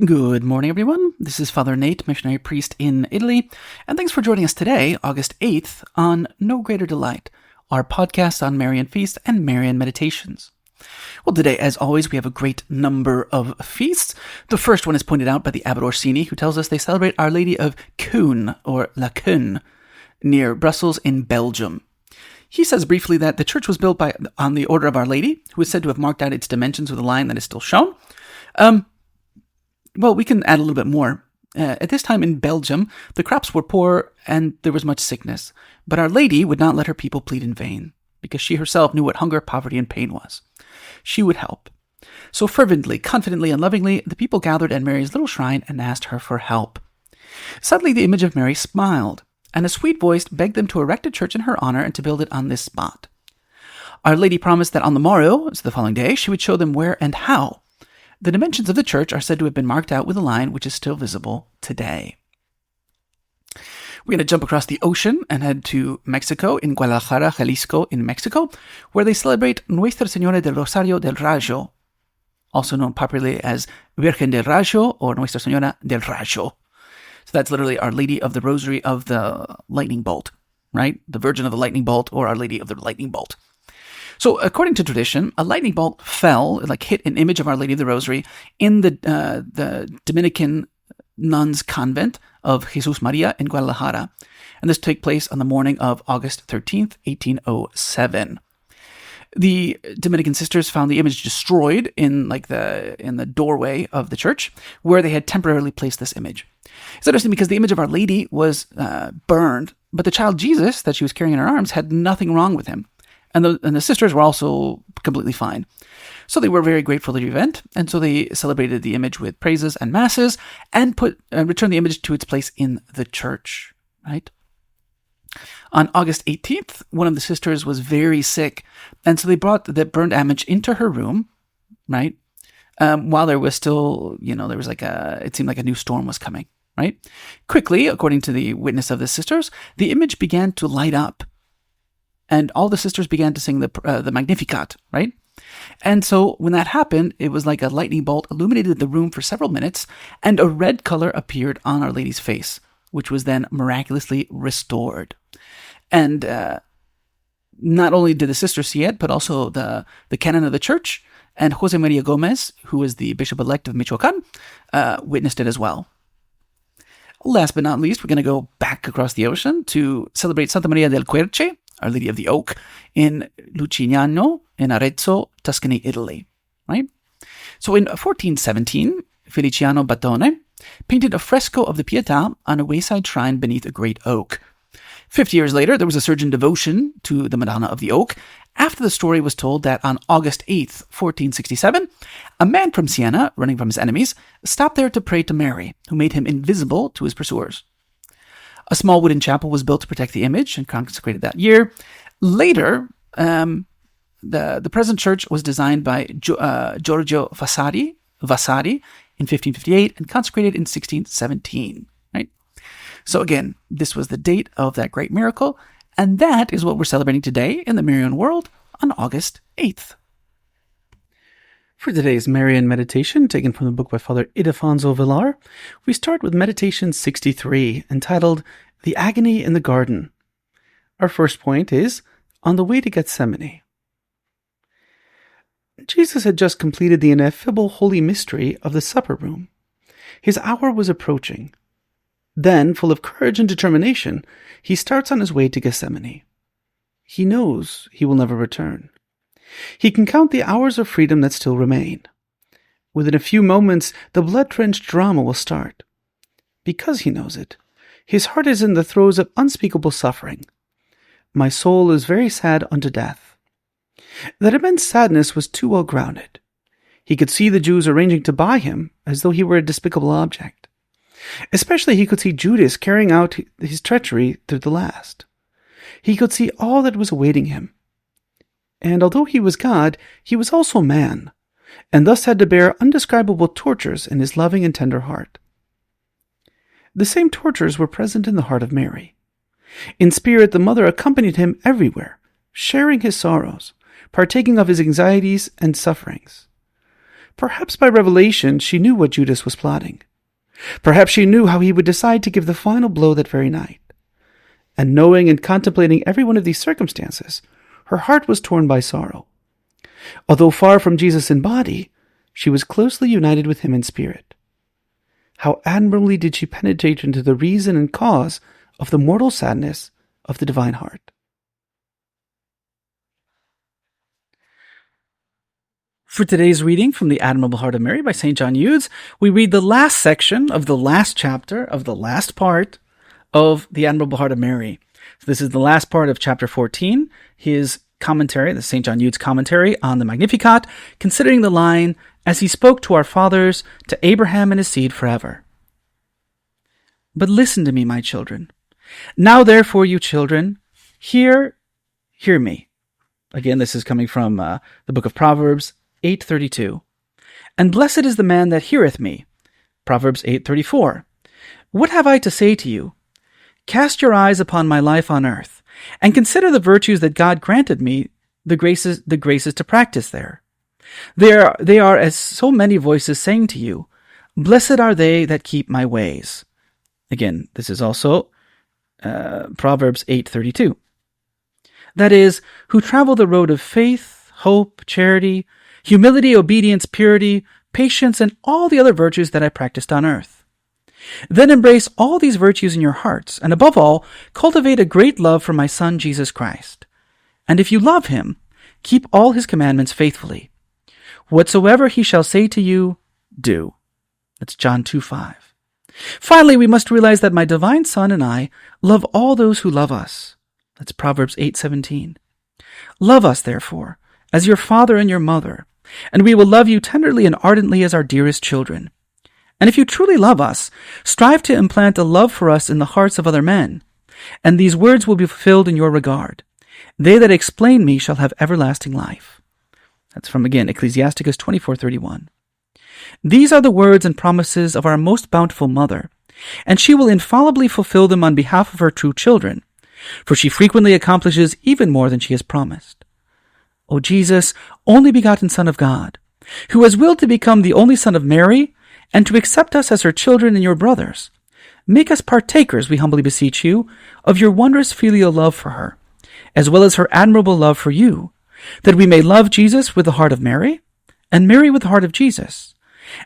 Good morning, everyone. This is Father Nate, missionary priest in Italy, and thanks for joining us today, August 8th, on No Greater Delight, our podcast on Marian feasts and Marian meditations. Well, today, as always, we have a great number of feasts. The first one is pointed out by the Abbot Orsini, who tells us they celebrate Our Lady of Cuin, or La Cuin, near Brussels in Belgium. He says briefly that the church was built on the order of Our Lady, who is said to have marked out its dimensions with a line that is still shown. Well, we can add a little bit more. At this time in Belgium, the crops were poor and there was much sickness. But Our Lady would not let her people plead in vain, because she herself knew what hunger, poverty, and pain was. She would help. So fervently, confidently, and lovingly, the people gathered at Mary's little shrine and asked her for help. Suddenly, the image of Mary smiled, and a sweet voice begged them to erect a church in her honor and to build it on this spot. Our Lady promised that on the morrow, so the following day, she would show them where and how. The dimensions of the church are said to have been marked out with a line which is still visible today. We're going to jump across the ocean and head to Mexico, in Guadalajara, Jalisco, in Mexico, where they celebrate Nuestra Señora del Rosario del Rayo, also known popularly as Virgen del Rayo or Nuestra Señora del Rayo. So that's literally Our Lady of the Rosary of the Lightning Bolt, right? The Virgin of the Lightning Bolt or Our Lady of the Lightning Bolt. So, according to tradition, a lightning bolt hit an image of Our Lady of the Rosary in the Dominican nuns' convent of Jesus Maria in Guadalajara. And this took place on the morning of August 13th, 1807. The Dominican sisters found the image destroyed in the doorway of the church, where they had temporarily placed this image. It's interesting because the image of Our Lady was burned, but the child Jesus that she was carrying in her arms had nothing wrong with him. And the sisters were also completely fine. So they were very grateful for the event, and so they celebrated the image with praises and masses and returned the image to its place in the church, right? On August 18th, one of the sisters was very sick, and so they brought the burned image into her room, right? While there was still, there was it seemed like a new storm was coming, right? Quickly, according to the witness of the sisters, the image began to light up. And all the sisters began to sing the Magnificat, right? And so when that happened, it was like a lightning bolt illuminated the room for several minutes, and a red color appeared on Our Lady's face, which was then miraculously restored. And not only did the sisters see it, but also the canon of the church, and Jose Maria Gomez, who was the bishop-elect of Michoacan, witnessed it as well. Last but not least, we're going to go back across the ocean to celebrate Santa Maria del Querce, Our Lady of the Oak, in Lucignano, in Arezzo, Tuscany, Italy, right? So in 1417, Feliciano Battone painted a fresco of the Pietà on a wayside shrine beneath a great oak. 50 years later, there was a surge in devotion to the Madonna of the Oak after the story was told that on August 8th, 1467, a man from Siena, running from his enemies, stopped there to pray to Mary, who made him invisible to his pursuers. A small wooden chapel was built to protect the image and consecrated that year. Later, the present church was designed by Giorgio Vasari in 1558 and consecrated in 1617. Right. So again, this was the date of that great miracle, and that is what we're celebrating today in the Marian world on August 8th. For today's Marian meditation, taken from the book by Father Ildefonso Villar, we start with Meditation 63, entitled The Agony in the Garden. Our first point is, on the way to Gethsemane. Jesus had just completed the ineffable holy mystery of the supper room. His hour was approaching. Then, full of courage and determination, he starts on his way to Gethsemane. He knows he will never return. He can count the hours of freedom that still remain. Within a few moments, the blood-drenched drama will start. Because he knows it, his heart is in the throes of unspeakable suffering. My soul is very sad unto death. That immense sadness was too well grounded. He could see the Jews arranging to buy him as though he were a despicable object. Especially he could see Judas carrying out his treachery to the last. He could see all that was awaiting him. And although he was God, he was also man, and thus had to bear undescribable tortures in his loving and tender heart. The same tortures were present in the heart of Mary. In spirit, the mother accompanied him everywhere, sharing his sorrows, partaking of his anxieties and sufferings. Perhaps by revelation she knew what Judas was plotting. Perhaps she knew how he would decide to give the final blow that very night. And knowing and contemplating every one of these circumstances, her heart was torn by sorrow. Although far from Jesus in body, she was closely united with him in spirit. How admirably did she penetrate into the reason and cause of the mortal sadness of the divine heart. For today's reading from the Admirable Heart of Mary by St. John Eudes, we read the last section of the last chapter of the last part of the Admirable Heart of Mary. So this is the last part of chapter 14, his commentary, the St. John Eudes commentary on the Magnificat, considering the line, "As he spoke to our fathers, to Abraham and his seed forever." But listen to me, my children. Now therefore, you children, hear me. Again, this is coming from the book of Proverbs 8:32. And blessed is the man that heareth me. Proverbs 8:34. What have I to say to you? Cast your eyes upon my life on earth, and consider the virtues that God granted me, the graces to practice there. They are as so many voices saying to you, blessed are they that keep my ways. Again, this is also Proverbs 8:32. That is, who travel the road of faith, hope, charity, humility, obedience, purity, patience, and all the other virtues that I practiced on earth. Then embrace all these virtues in your hearts, and above all, cultivate a great love for my Son, Jesus Christ. And if you love him, keep all his commandments faithfully. Whatsoever he shall say to you, do. That's John 2:5. Finally, we must realize that my divine Son and I love all those who love us. That's Proverbs 8:17. Love us, therefore, as your father and your mother, and we will love you tenderly and ardently as our dearest children. And if you truly love us, strive to implant a love for us in the hearts of other men, and these words will be fulfilled in your regard. They that explain me shall have everlasting life. That's from, again, Ecclesiasticus 24:31. These are the words and promises of our most bountiful mother, and she will infallibly fulfill them on behalf of her true children, for she frequently accomplishes even more than she has promised. O Jesus, only begotten Son of God, who has willed to become the only Son of Mary, and to accept us as her children and your brothers, make us partakers, we humbly beseech you, of your wondrous filial love for her, as well as her admirable love for you, that we may love Jesus with the heart of Mary, and Mary with the heart of Jesus,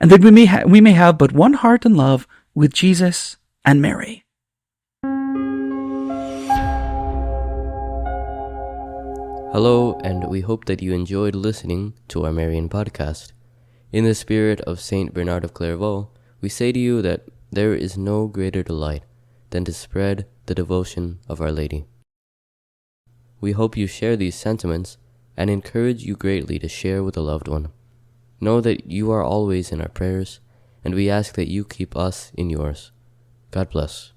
and that we may have but one heart and love with Jesus and Mary. Hello, and we hope that you enjoyed listening to our Marian podcast. In the spirit of Saint Bernard of Clairvaux, we say to you that there is no greater delight than to spread the devotion of Our Lady. We hope you share these sentiments and encourage you greatly to share with a loved one. Know that you are always in our prayers, and we ask that you keep us in yours. God bless.